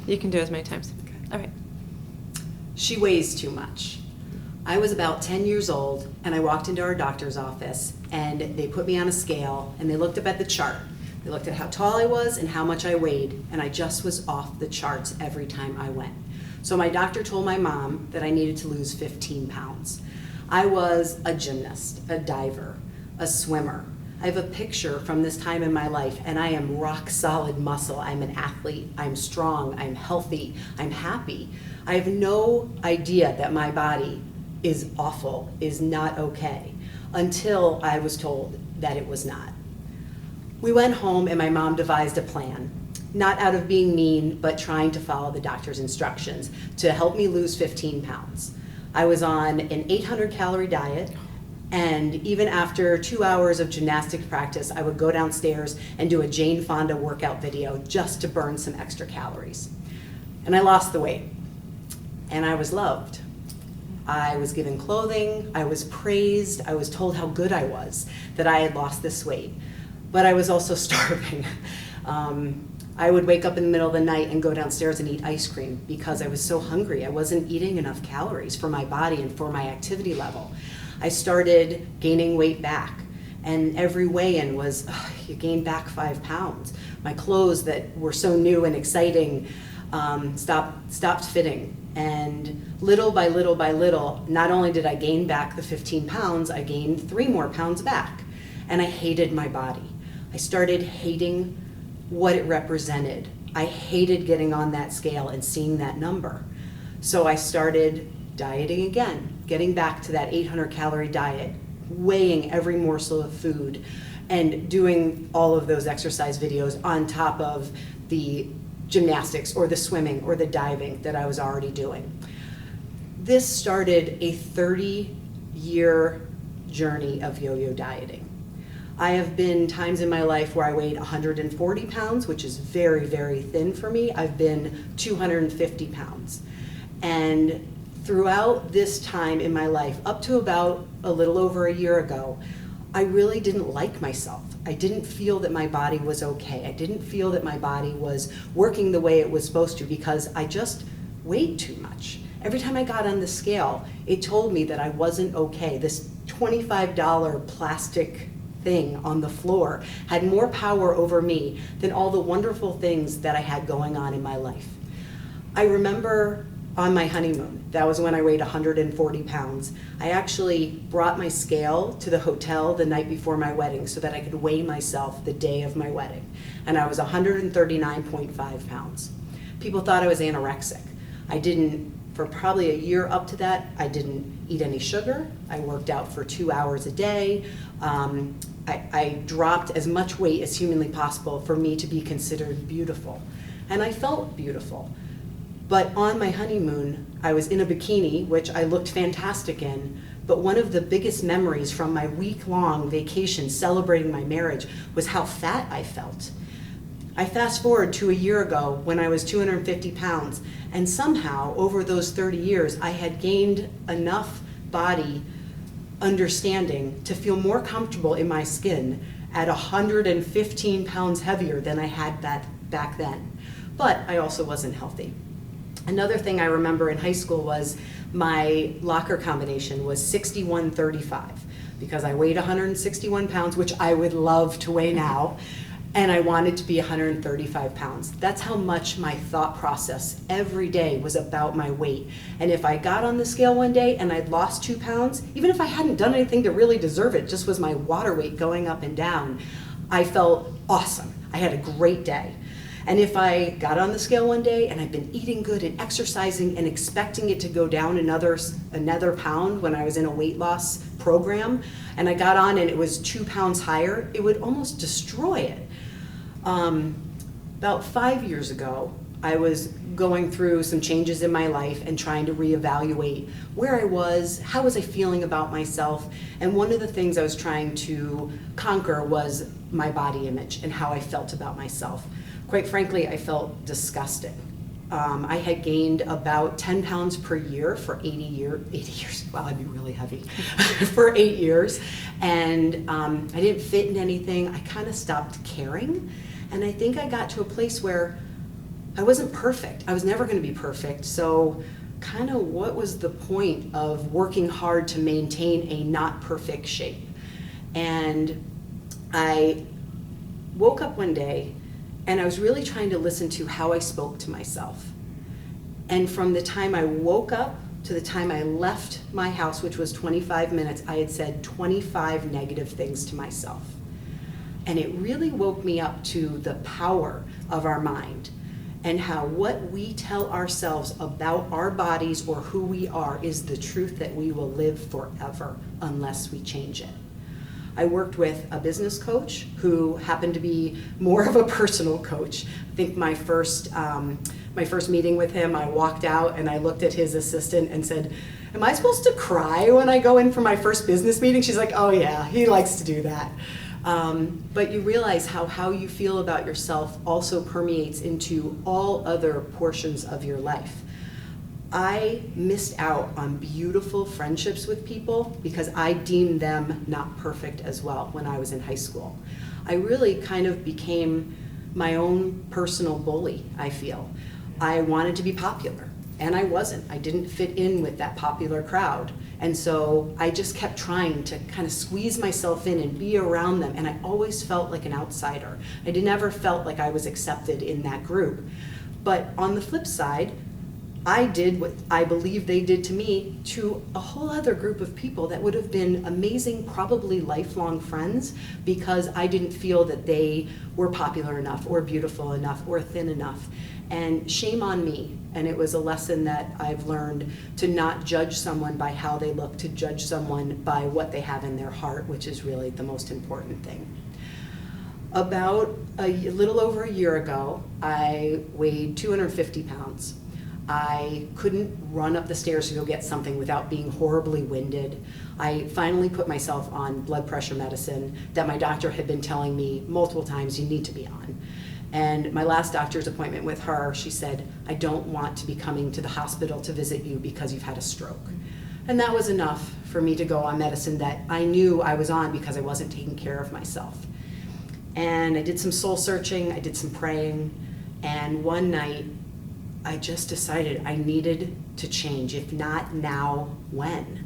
You can do as many times. All right. She weighs too much. I was about 10 years old, and I walked into our doctor's office, and they put me on a scale, and they looked up at the chart. They looked at how tall I was and how much I weighed, and I just was off the charts every time I went. So my doctor told my mom that I needed to lose 15 pounds. I was a gymnast, a diver, a swimmer. I have a picture from this time in my life, and I am rock solid muscle. I'm an athlete, I'm strong, I'm healthy, I'm happy. I have no idea that my body is awful, is not okay, until I was told that it was not. We went home and my mom devised a plan, not out of being mean, but trying to follow the doctor's instructions to help me lose 15 pounds. I was on an 800 calorie diet, and even after 2 hours of gymnastics practice, I would go downstairs and do a Jane Fonda workout video just to burn some extra calories. And I lost the weight, and I was loved. I was given clothing, I was praised, I was told how good I was, that I had lost this weight. But I was also starving. I would wake up in the middle of the night and go downstairs and eat ice cream because I was so hungry. I wasn't eating enough calories for my body and for my activity level. I started gaining weight back, and every weigh-in was, you gained back 5 pounds. My clothes that were so new and exciting stopped fitting. And little by little by little, not only did I gain back the 15 pounds, I gained 3 more pounds back. And I hated my body. I started hating what it represented. I hated getting on that scale and seeing that number. So I started dieting again, getting back to that 800 calorie diet, weighing every morsel of food, and doing all of those exercise videos on top of the gymnastics or the swimming or the diving that I was already doing. This started a 30-year journey of yo-yo dieting. I have been times in my life where I weighed 140 pounds, which is very, very thin for me. I've been 250 pounds. And throughout this time in my life, up to about a little over a year ago, I really didn't like myself. I didn't feel that my body was okay. I didn't feel that my body was working the way it was supposed to because I just weighed too much. Every time I got on the scale, it told me that I wasn't okay. This $25 plastic thing on the floor had more power over me than all the wonderful things that I had going on in my life. I remember on my honeymoon, that was when I weighed 140 pounds, I actually brought my scale to the hotel the night before my wedding so that I could weigh myself the day of my wedding. And I was 139.5 pounds. People thought I was anorexic. I didn't, for probably a year up to that, I didn't eat any sugar. I worked out for 2 hours a day. I dropped as much weight as humanly possible for me to be considered beautiful. And I felt beautiful. But on my honeymoon, I was in a bikini, which I looked fantastic in, but one of the biggest memories from my week-long vacation celebrating my marriage was how fat I felt. I fast forward to a year ago when I was 250 pounds, and somehow over those 30 years, I had gained enough body understanding to feel more comfortable in my skin at 115 pounds heavier than I had that back then. But I also wasn't healthy. Another thing I remember in high school was my locker combination was 61-35 because I weighed 161 pounds, which I would love to weigh now, and I wanted to be 135 pounds. That's how much my thought process every day was about my weight. And if I got on the scale one day and I'd lost 2 pounds, even if I hadn't done anything to really deserve it, just was my water weight going up and down, I felt awesome. I had a great day. And if I got on the scale one day and I'd been eating good and exercising and expecting it to go down another pound when I was in a weight loss program, and I got on and it was 2 pounds higher, it would almost destroy it. About 5 years ago, I was going through some changes in my life and trying to reevaluate where I was, how was I feeling about myself, and one of the things I was trying to conquer was my body image and how I felt about myself. Quite frankly, I felt disgusting. I had gained about 10 pounds per year for 80 years, wow, I'd be really heavy, for 8 years. And I didn't fit in anything. I kind of stopped caring. And I think I got to a place where I wasn't perfect. I was never going to be perfect. So kind of what was the point of working hard to maintain a not perfect shape? And I woke up one day and I was really trying to listen to how I spoke to myself. And from the time I woke up to the time I left my house, which was 25 minutes, I had said 25 negative things to myself. And it really woke me up to the power of our mind and how what we tell ourselves about our bodies or who we are is the truth that we will live forever unless we change it. I worked with a business coach who happened to be more of a personal coach. I think my first meeting with him, I walked out and I looked at his assistant and said, "Am I supposed to cry when I go in for my first business meeting?" She's like, "Oh yeah, he likes to do that." But you realize how you feel about yourself also permeates into all other portions of your life. I missed out on beautiful friendships with people because I deemed them not perfect as well when I was in high school. I really kind of became my own personal bully, I feel. I wanted to be popular, and I wasn't. I didn't fit in with that popular crowd. And so I just kept trying to kind of squeeze myself in and be around them, and I always felt like an outsider. I never felt like I was accepted in that group. But on the flip side, I did what I believe they did to me to a whole other group of people that would have been amazing, probably lifelong friends, because I didn't feel that they were popular enough or beautiful enough or thin enough. And shame on me. And it was a lesson that I've learned to not judge someone by how they look, to judge someone by what they have in their heart, which is really the most important thing. About a little over a year ago, I weighed 250 pounds. I couldn't run up the stairs to go get something without being horribly winded. I finally put myself on blood pressure medicine that my doctor had been telling me multiple times you need to be on. And my last doctor's appointment with her, she said, "I don't want to be coming to the hospital to visit you because you've had a stroke." And that was enough for me to go on medicine that I knew I was on because I wasn't taking care of myself. And I did some soul searching, I did some praying, and one night I just decided I needed to change. If not now, when?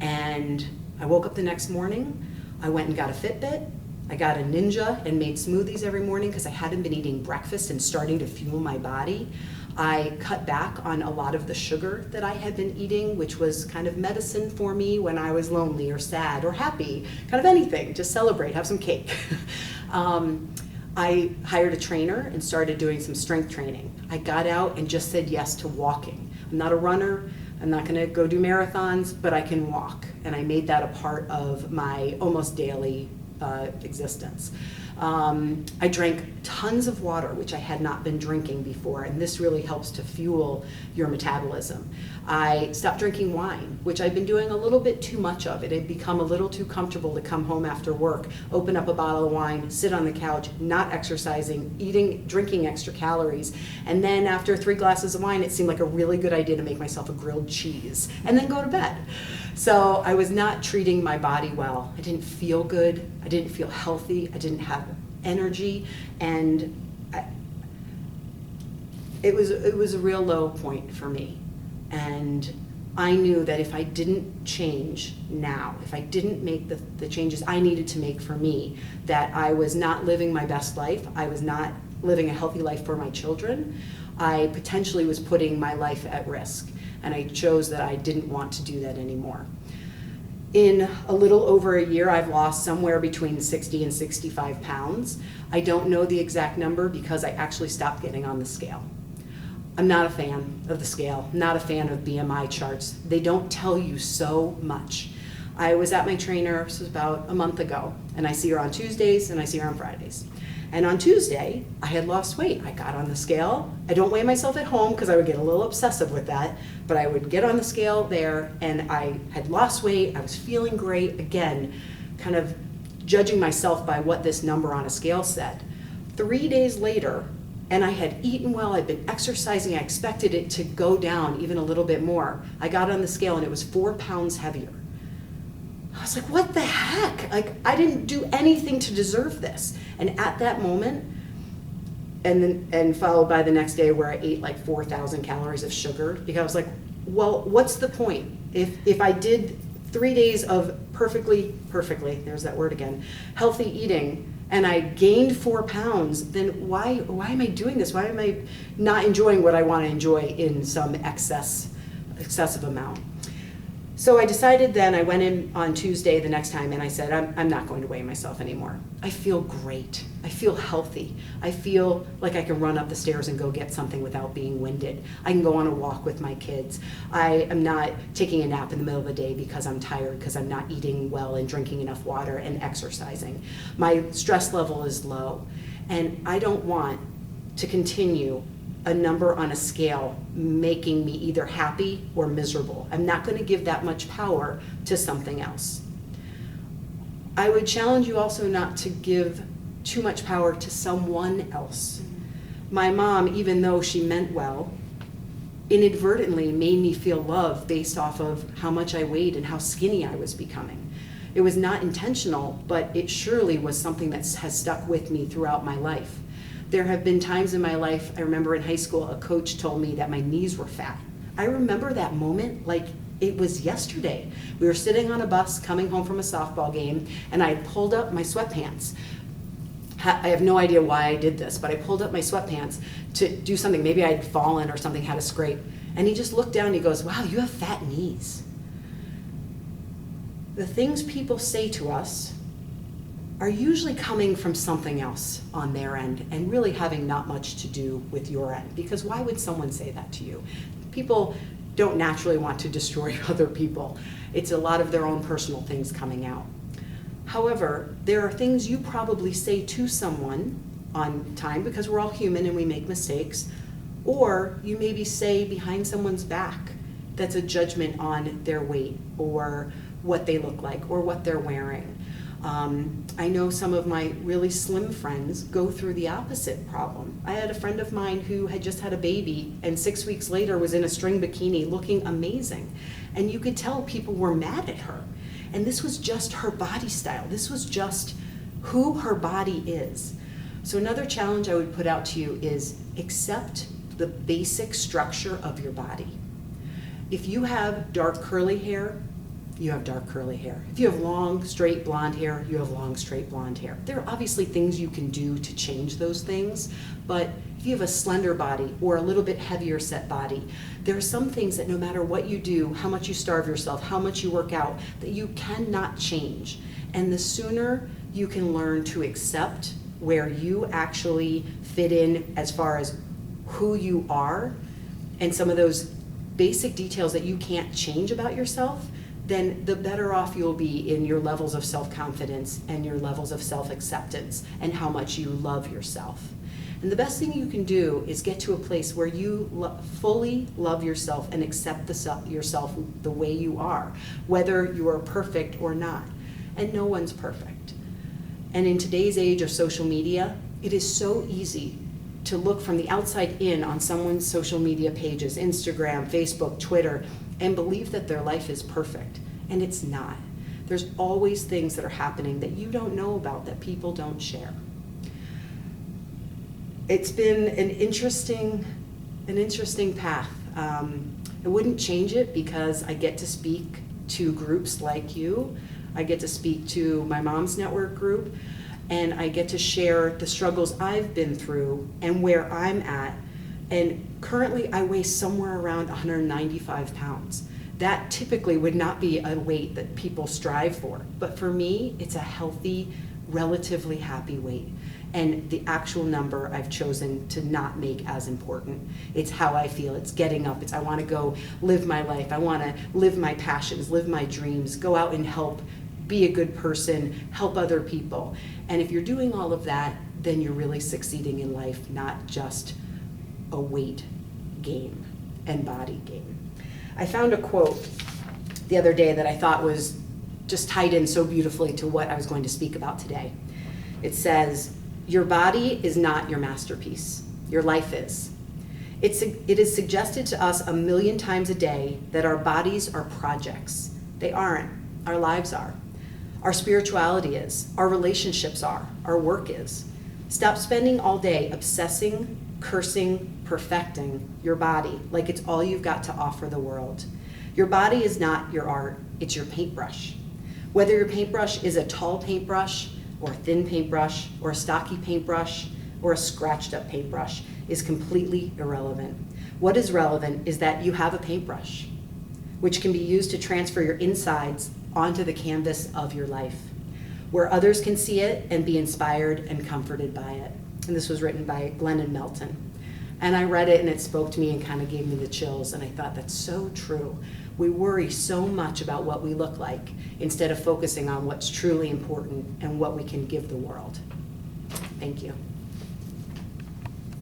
And I woke up the next morning, I went and got a Fitbit, I got a Ninja and made smoothies every morning because I hadn't been eating breakfast and starting to fuel my body. I cut back on a lot of the sugar that I had been eating, which was kind of medicine for me when I was lonely or sad or happy, kind of anything, just celebrate, have some cake. I hired a trainer and started doing some strength training. I got out and just said yes to walking. I'm not a runner, I'm not gonna go do marathons, but I can walk. And I made that a part of my almost daily existence. I drank tons of water, which I had not been drinking before, and this really helps to fuel your metabolism. I stopped drinking wine, which I've been doing a little bit too much of. It had become a little too comfortable to come home after work, open up a bottle of wine, sit on the couch, not exercising, drinking extra calories, and then after 3 glasses of wine, it seemed like a really good idea to make myself a grilled cheese, and then go to bed. So I was not treating my body well. I didn't feel good, I didn't feel healthy, I didn't have energy, and it was a real low point for me. And I knew that if I didn't change now, if I didn't make the changes I needed to make for me, that I was not living my best life, I was not living a healthy life for my children, I potentially was putting my life at risk. And I chose that I didn't want to do that anymore. In a little over a year, I've lost somewhere between 60 and 65 pounds. I don't know the exact number because I actually stopped getting on the scale. I'm not a fan of the scale, not a fan of BMI charts. They don't tell you so much. I was at my trainer, this was about a month ago, and I see her on Tuesdays and I see her on Fridays. And on Tuesday, I had lost weight. I got on the scale. I don't weigh myself at home because I would get a little obsessive with that, but I would get on the scale there and I had lost weight. I was feeling great. Again, kind of judging myself by what this number on a scale said. 3 days later, and I had eaten well, I'd been exercising, I expected it to go down even a little bit more. I got on the scale and it was 4 pounds heavier. I was like, what the heck? Like, I didn't do anything to deserve this. And at that moment, and followed by the next day where I ate like 4,000 calories of sugar, because I was like, well, what's the point? If I did 3 days of perfectly, there's that word again, healthy eating, and I gained 4 pounds, then why am I doing this? Why am I not enjoying what I want to enjoy in some excessive amount? So I decided then, I went in on Tuesday the next time and I said, I'm not going to weigh myself anymore. I feel great. I feel healthy. I feel like I can run up the stairs and go get something without being winded. I can go on a walk with my kids. I am not taking a nap in the middle of the day because I'm tired, because I'm not eating well and drinking enough water and exercising. My stress level is low, and I don't want to continue a number on a scale making me either happy or miserable. I'm not going to give that much power to something else. I would challenge you also not to give too much power to someone else. My mom, even though she meant well, inadvertently made me feel love based off of how much I weighed and how skinny I was becoming. It was not intentional, but it surely was something that has stuck with me throughout my life. There have been times in my life, I remember in high school, a coach told me that my knees were fat. I remember that moment like it was yesterday. We were sitting on a bus coming home from a softball game, and I had pulled up my sweatpants. I have no idea why I did this, but I pulled up my sweatpants to do something. Maybe I had fallen or something, had a scrape. And he just looked down and he goes, wow, you have fat knees. The things people say to us are usually coming from something else on their end and really having not much to do with your end. Because why would someone say that to you? People don't naturally want to destroy other people. It's a lot of their own personal things coming out. However, there are things you probably say to someone on time, because we're all human and we make mistakes, or you maybe say behind someone's back that's a judgment on their weight or what they look like or what they're wearing. I know some of my really slim friends go through the opposite problem. I had a friend of mine who had just had a baby and 6 weeks later was in a string bikini looking amazing. And you could tell people were mad at her. And this was just her body style. This was just who her body is. So another challenge I would put out to you is accept the basic structure of your body. If you have dark curly hair, you have dark curly hair. If you have long, straight blonde hair, you have long, straight blonde hair. There are obviously things you can do to change those things, but if you have a slender body or a little bit heavier set body, there are some things that no matter what you do, how much you starve yourself, how much you work out, that you cannot change. And the sooner you can learn to accept where you actually fit in as far as who you are and some of those basic details that you can't change about yourself, then the better off you'll be in your levels of self-confidence and your levels of self-acceptance and how much you love yourself. And the best thing you can do is get to a place where you fully love yourself and accept yourself the way you are, whether you are perfect or not. And no one's perfect. And in today's age of social media, it is so easy to look from the outside in on someone's social media pages, Instagram, Facebook, Twitter, and believe that their life is perfect, and it's not. There's always things that are happening that you don't know about, that people don't share. It's been an interesting path. I wouldn't change it because I get to speak to groups like you. I get to speak to my mom's network group, and I get to share the struggles I've been through and where I'm at. And currently I weigh somewhere around 195 pounds. That typically would not be a weight that people strive for. But for me, it's a healthy, relatively happy weight. And the actual number I've chosen to not make as important. It's how I feel, it's getting up, it's I wanna go live my life, I wanna live my passions, live my dreams, go out and help, be a good person, help other people. And if you're doing all of that, then you're really succeeding in life, not just a weight game and body game. I found a quote the other day that I thought was just tied in so beautifully to what I was going to speak about today. It says, your body is not your masterpiece, your life is. It is suggested to us 1,000,000 times a day that our bodies are projects. They aren't, our lives are. Our spirituality is, our relationships are, our work is. Stop spending all day obsessing, cursing, perfecting your body like it's all you've got to offer the world. Your body is not your art, it's your paintbrush. Whether your paintbrush is a tall paintbrush, or a thin paintbrush, or a stocky paintbrush, or a scratched up paintbrush is completely irrelevant. What is relevant is that you have a paintbrush, which can be used to transfer your insides onto the canvas of your life, where others can see it and be inspired and comforted by it. And this was written by Glennon Melton. And I read it and it spoke to me and kind of gave me the chills, and I thought, that's so true. We worry so much about what we look like instead of focusing on what's truly important and what we can give the world. Thank you.